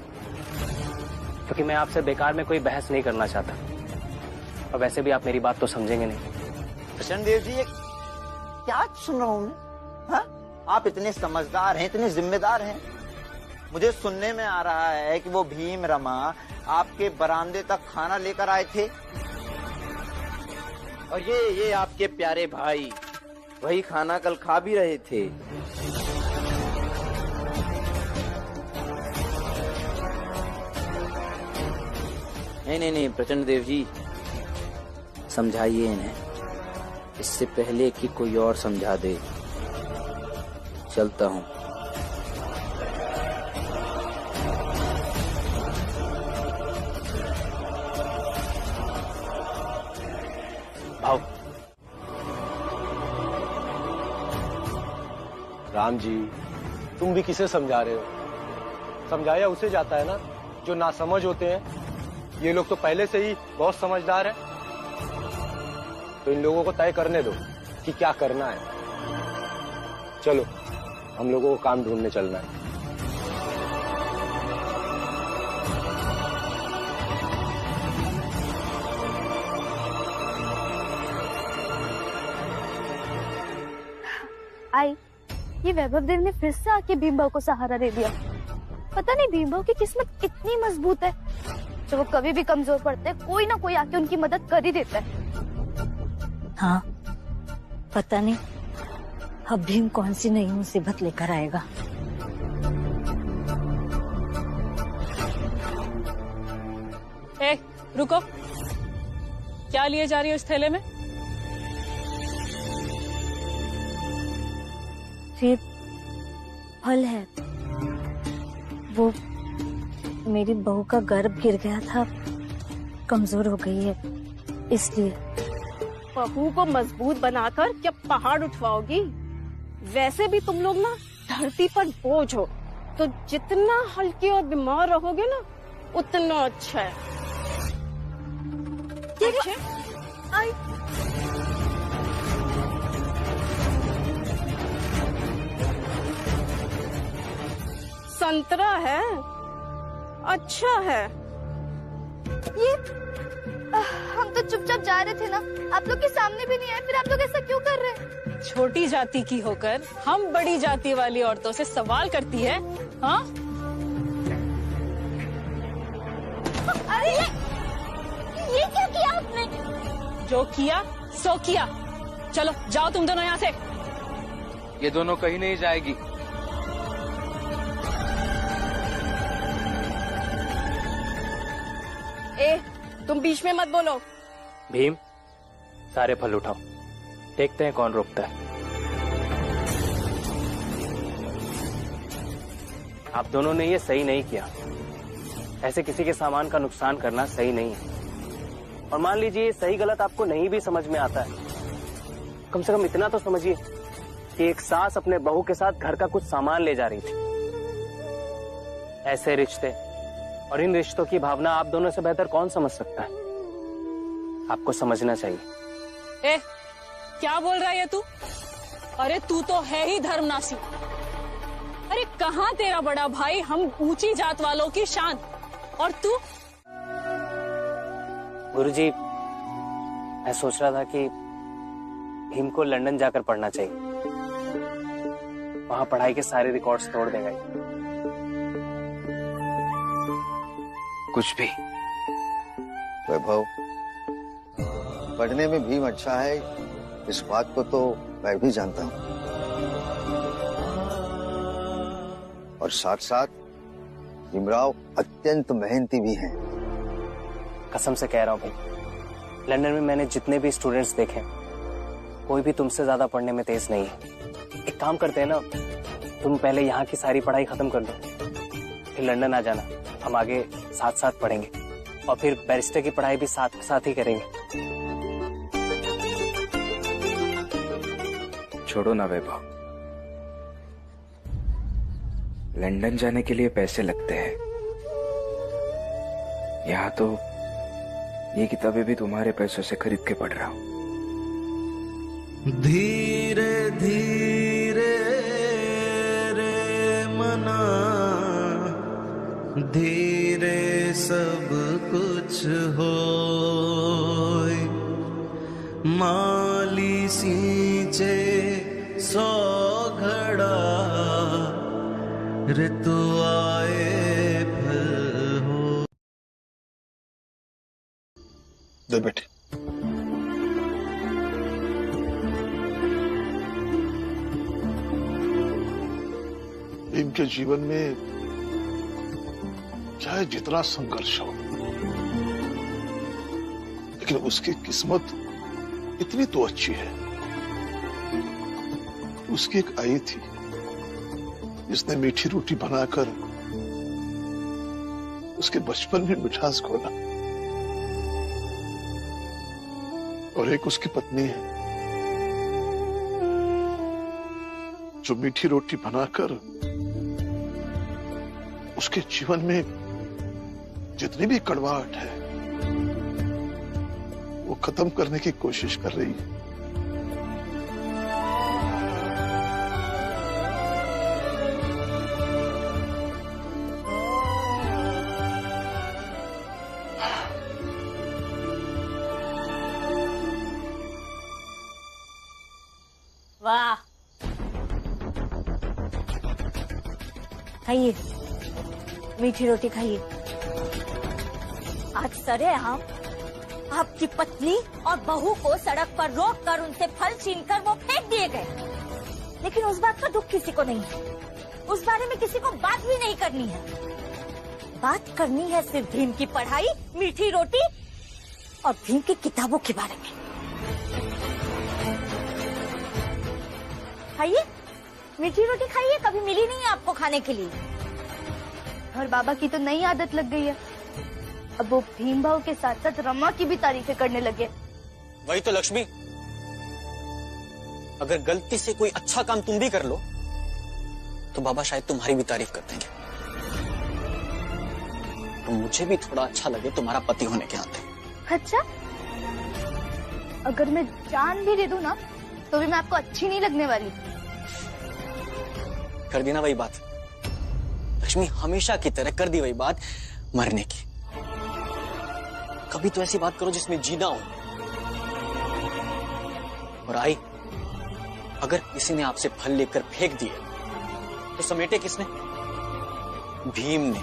क्योंकि मैं आपसे बेकार में कोई बहस नहीं करना चाहता, और वैसे भी आप मेरी बात तो समझेंगे नहीं। प्रचंड देव जी, ये क्या सुन रहा हूं मैं? हाँ? आप इतने समझदार हैं, इतने जिम्मेदार हैं, मुझे सुनने में आ रहा है कि वो भीम रमा आपके बरामदे तक खाना लेकर आए थे, और ये आपके प्यारे भाई वही खाना कल खा भी रहे थे। नहीं प्रचंड देव जी, समझाइए इन्हें, इससे पहले कि कोई और समझा दे। चलता हूं। भाव। राम जी, तुम भी किसे समझा रहे हो? समझाया उसे जाता है ना जो ना समझ होते हैं। ये लोग तो पहले से ही बहुत समझदार हैं। तो इन लोगों को तय करने दो कि क्या करना है। चलो, हम लोगों को काम ढूंढने चलना है। आई, ये वैभव देव ने फिर से आके भीमभाव को सहारा दे दिया। पता नहीं भीमभाव की किस्मत कितनी मजबूत है, जब वो कभी भी कमजोर पड़ते हैं कोई ना कोई आके उनकी मदद कर ही देता है। हाँ, पता नहीं अब भीम कौन सी नई मुसीबत लेकर आएगा। ए, रुको, क्या लिए जा रही हो इस थैले में? ये फल है, वो मेरी बहू का गर्भ गिर गया था, कमजोर हो गई है, इसलिए। बहू को मजबूत बनाकर क्या पहाड़ उठवाओगी? वैसे भी तुम लोग ना धरती पर बोझ हो, तो जितना हल्के और बीमार रहोगे ना उतना अच्छा है। आई, संतरा है, अच्छा है। ये हम तो चुपचाप जा रहे थे ना, आप लोग के सामने भी नहीं आए, फिर आप लोग ऐसा क्यों कर रहे हैं? छोटी जाति की होकर हम बड़ी जाति वाली औरतों से सवाल करती है, हाँ? अरे ये क्या किया आपने? जो किया सो किया। चलो जाओ तुम दोनों यहाँ से। ये दोनों कहीं नहीं जाएगी। ए, तुम बीच में मत बोलो। भीम, सारे फल उठाओ, देखते हैं कौन रोकता है। आप दोनों ने ये सही नहीं किया, ऐसे किसी के सामान का नुकसान करना सही नहीं है। और मान लीजिए सही गलत आपको नहीं भी समझ में आता है, कम से कम इतना तो समझिए कि एक सास अपने बहू के साथ घर का कुछ सामान ले जा रही थी। ऐसे रिश्ते और इन रिश्तों की भावना आप दोनों से बेहतर कौन समझ सकता है? आपको समझना चाहिए। ए, क्या बोल रहा है तू? अरे तू तो है ही धर्मनाशी। अरे कहाँ तेरा बड़ा भाई, हम ऊंची जात वालों की शान, और तू? गुरुजी, मैं सोच रहा था कि भीम को लंदन जाकर पढ़ना चाहिए, वहां पढ़ाई के सारे रिकॉर्ड्स तोड़ देगा। कुछ भी। वैभव, पढ़ने में भीम अच्छा है, इस बात को तो मैं भी जानता हूँ, और साथ साथ भीमराव अत्यंत मेहनती भी हैं। कसम से कह रहा हूँ भाई, लंदन में मैंने जितने भी स्टूडेंट्स देखे, कोई भी तुमसे ज्यादा पढ़ने में तेज नहीं है। एक काम करते हैं ना, तुम पहले यहाँ की सारी पढ़ाई खत्म कर दो, फिर लंदन आ जाना, हम आगे साथ साथ पढ़ेंगे, और फिर बैरिस्टर की पढ़ाई भी साथ साथ ही करेंगे। छोड़ो ना वैभव, लंदन जाने के लिए पैसे लगते हैं। यहाँ तो ये किताबें भी तुम्हारे पैसों से खरीद के पढ़ रहा हूँ। धीरे धीरे रे मना, धीरे सब कुछ होय, माली सींचे 100 घड़ा, ऋतु आए फल हो। दे बेटे। भीम के जीवन में चाहे जितना संघर्ष हो, लेकिन उसकी किस्मत इतनी तो अच्छी है। उसकी एक आई थी जिसने मीठी रोटी बनाकर उसके बचपन में मिठास घोला, और एक उसकी पत्नी है जो मीठी रोटी बनाकर उसके जीवन में जितनी भी कड़वाहट है वो खत्म करने की कोशिश कर रही है। वाह, खाइए, मीठी रोटी खाइए। आज सरेआम आपकी पत्नी और बहू को सड़क पर रोककर उनसे फल छीनकर वो फेंक दिए गए, लेकिन उस बात का दुख किसी को नहीं है। उस बारे में किसी को बात भी नहीं करनी है। बात करनी है सिर्फ भीम की पढ़ाई, मीठी रोटी और भीम की किताबों के बारे में। खाइए, मीठी रोटी खाइए, कभी मिली नहीं है आपको खाने के लिए। और बाबा की तो नई आदत लग गई है, अब वो भीम भाव के साथ साथ रमा की भी तारीफें करने लगे। वही तो लक्ष्मी, अगर गलती से कोई अच्छा काम तुम भी कर लो तो बाबा शायद तुम्हारी भी तारीफ कर देंगे। तो मुझे भी थोड़ा अच्छा लगे तुम्हारा पति होने के नाते। अच्छा, अगर मैं जान भी दे दूं ना तो भी मैं आपको अच्छी नहीं लगने वाली। कर दी ना वही बात लक्ष्मी, हमेशा की तरह कर दी वही बात मरने की। कभी तो ऐसी बात करो जिसमें जीना हो। और आई, अगर किसी ने आपसे फल लेकर फेंक दिए तो समेटे किसने? भीम ने।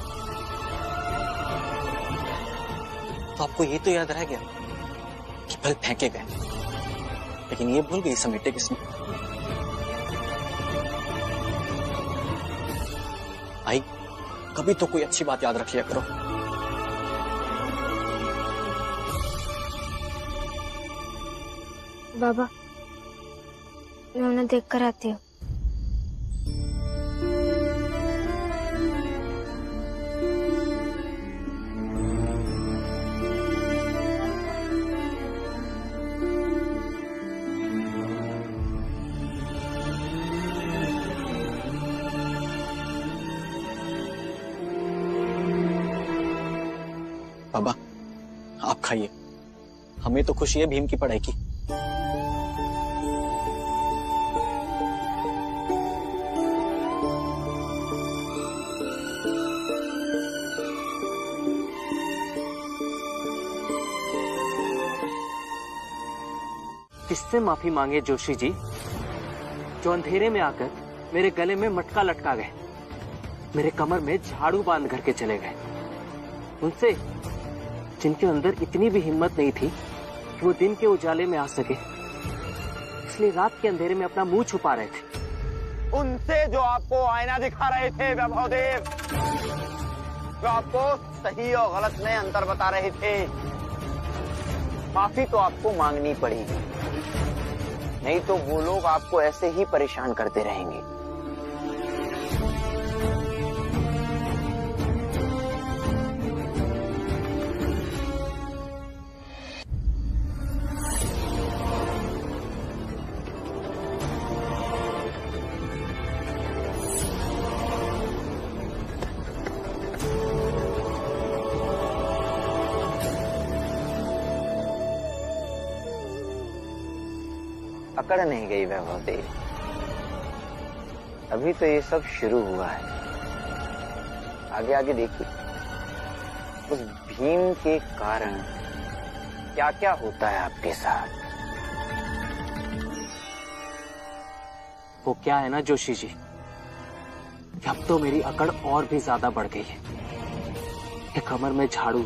तो आपको ये तो याद रह गया कि फल फेंके गए, लेकिन ये भूल गई समेटे किसने? आई, कभी तो कोई अच्छी बात याद रख लिया करो। बाबा, मैं उन्हें देख कर आती हूँ। बाबा, आप खाइए, हमें तो खुशी है भीम की पढ़ाई की। किससे माफी मांगे जोशी जी, जो अंधेरे में आकर मेरे गले में मटका लटका गए, मेरे कमर में झाड़ू बांध करके चले गए, उनसे जिनके अंदर इतनी भी हिम्मत नहीं थी कि वो दिन के उजाले में आ सके, इसलिए रात के अंधेरे में अपना मुंह छुपा रहे थे। उनसे जो आपको आईना दिखा रहे थे वैभव देव, जो आपको सही और गलत में अंतर बता रहे थे, माफी तो आपको मांगनी पड़ेगी, नहीं तो वो लोग आपको ऐसे ही परेशान करते रहेंगे। अकड़ नहीं गई वैभव देव, अभी तो ये सब शुरू हुआ है। आगे आगे देखिए, उस भीम के कारण क्या क्या होता है आपके साथ। वो क्या है ना जोशी जी, अब तो मेरी अकड़ और भी ज्यादा बढ़ गई है। ये कमर में झाड़ू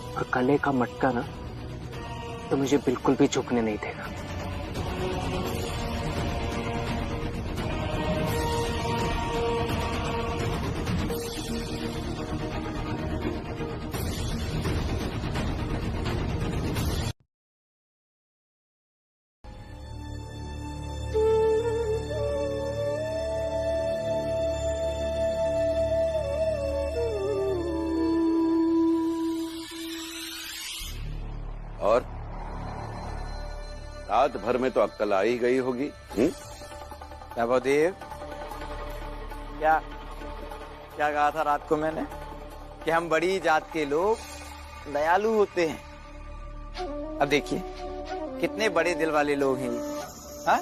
और गले का मटका ना तो मुझे बिल्कुल भी झुकने नहीं देगा। और रात भर में तो अक्कल आ ही गई होगी। वैभव देव, क्या कहा था रात को मैंने कि हम बड़ी जात के लोग दयालु होते हैं। अब देखिए कितने बड़े दिल वाले लोग हैं ये। हाँ?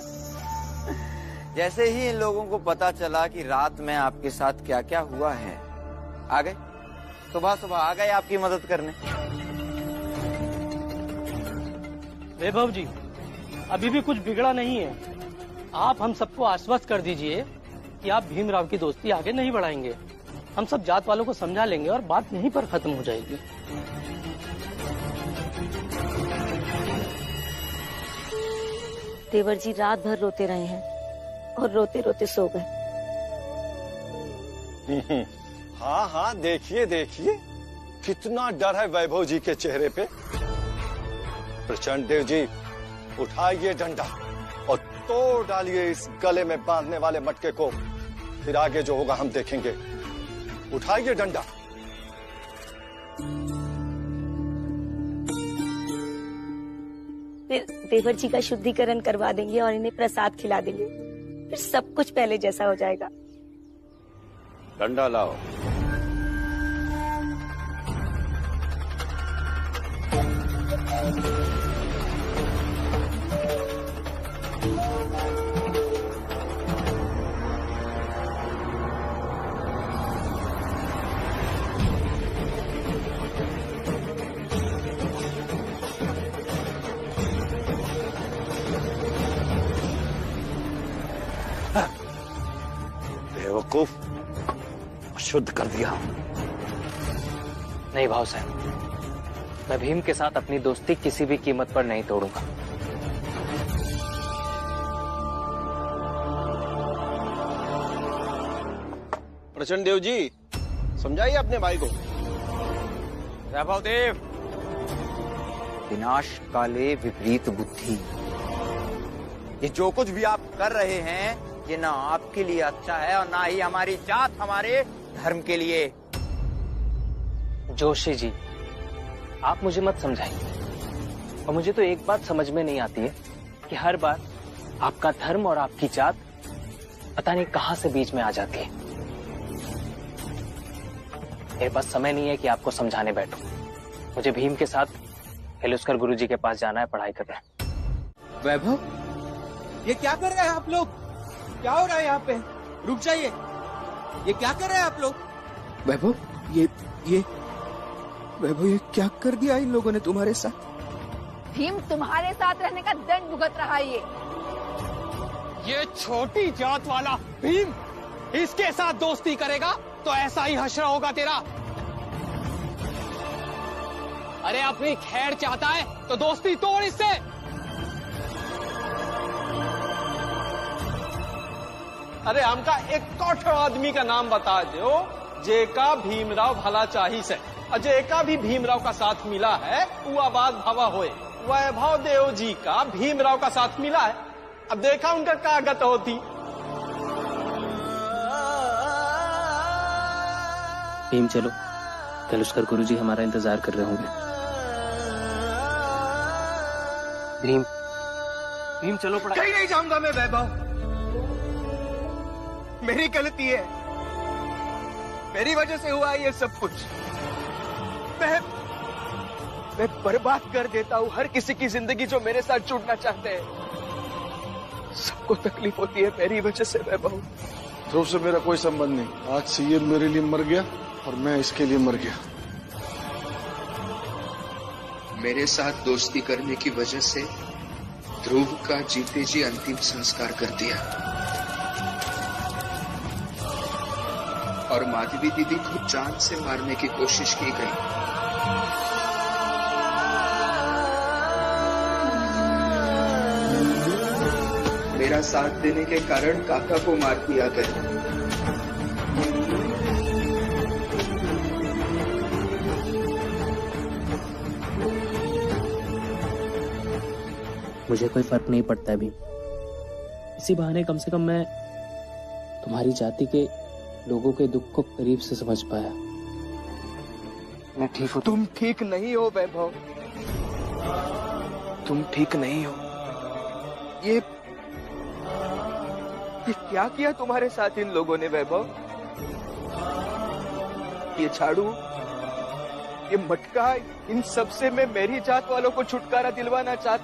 जैसे ही इन लोगों को पता चला कि रात में आपके साथ क्या क्या हुआ है, आ गए, सुबह सुबह आ गए आपकी मदद करने। वैभव जी, अभी भी कुछ बिगड़ा नहीं है। आप हम सबको आश्वस्त कर दीजिए कि आप भीमराव की दोस्ती आगे नहीं बढ़ाएंगे। हम सब जात वालों को समझा लेंगे और बात यहीं पर खत्म हो जाएगी। देवर जी रात भर रोते रहे हैं और रोते रोते सो गए। हाँ हाँ, देखिए देखिए कितना डर है वैभव जी के चेहरे पे। प्रचंड देव जी, उठाइए डंडा और तोड़ डालिए इस गले में बांधने वाले मटके को, फिर आगे जो होगा हम देखेंगे। उठाइए डंडा। फिर देवर जी का शुद्धिकरण करवा देंगे और इन्हें प्रसाद खिला देंगे, फिर सब कुछ पहले जैसा हो जाएगा। डंडा लाओ। बेवकूफ, शुद्ध कर दिया। नहीं भाव साहब, मैं भीम के साथ अपनी दोस्ती किसी भी कीमत पर नहीं तोड़ूंगा। प्रचंड देव जी, समझाइए अपने भाई को। वैभव देव, विनाश काले विपरीत बुद्धि, ये जो कुछ भी आप कर रहे हैं ये ना आपके लिए अच्छा है और ना ही हमारी जात, हमारे धर्म के लिए। जोशी जी, आप मुझे मत समझाइए। और मुझे तो एक बात समझ में नहीं आती है कि हर बार आपका धर्म और आपकी जात पता नहीं कहां से बीच में आ जाती है। मेरे पास समय नहीं है कि आपको समझाने बैठूं। मुझे भीम के साथ हिलुस्कर गुरुजी के पास जाना है पढ़ाई करने। वैभव, ये क्या कर रहे हैं आप लोग? क्या हो रहा है यहाँ पे? रुक जाइए, ये क्या कर रहे हैं आप लोग? वैभव, ये वैभव, ये क्या कर दिया इन लोगों ने तुम्हारे साथ? भीम तुम्हारे साथ रहने का दंड भुगत रहा है ये छोटी जात वाला भीम इसके साथ दोस्ती करेगा तो ऐसा ही हश्र होगा तेरा। अरे अपनी खैर चाहता है तो दोस्ती तोड़ इससे। अरे हमका एक कौठो आदमी का नाम बता दो जेका भीमराव भला चाही से, जेका भी भीमराव का साथ मिला है वो आबाद भावा होए। वैभव देव जी का भीमराव का साथ मिला है, अब देखा उनका कागत होती। भीम चलो, कल उसकर गुरुजी हमारा इंतजार कर रहे होंगे। भीम भीम चलो पड़ा। कहीं नहीं जाऊंगा मैं वैभव, मेरी गलती है, मेरी वजह से हुआ ये सब कुछ। मैं बर्बाद कर देता हूँ हर किसी की जिंदगी जो मेरे साथ जुड़ना चाहते हैं। सबको तकलीफ होती है मेरी वजह से वैभव। ध्रुव से मेरा कोई संबंध नहीं, आज से ये मेरे लिए मर गया और मैं इसके लिए मर गया। मेरे साथ दोस्ती करने की वजह से ध्रुव का जीते जी अंतिम संस्कार कर दिया और माधवी दीदी को जान से मारने की कोशिश की गई। मेरा साथ देने के कारण काका को मार दिया गया। मुझे कोई फर्क नहीं पड़ता है भीम, इसी बहाने कम से कम मैं तुम्हारी जाति के लोगों के दुख को करीब से समझ पाया। मैं ठीक हूँ। तुम ठीक नहीं हो वैभव, तुम ठीक नहीं हो। ये क्या किया तुम्हारे साथ इन लोगों ने वैभव? ये झाड़ू, ये मटका, इन सब से मैं मेरी जात वालों को छुटकारा दिलवाना चाहता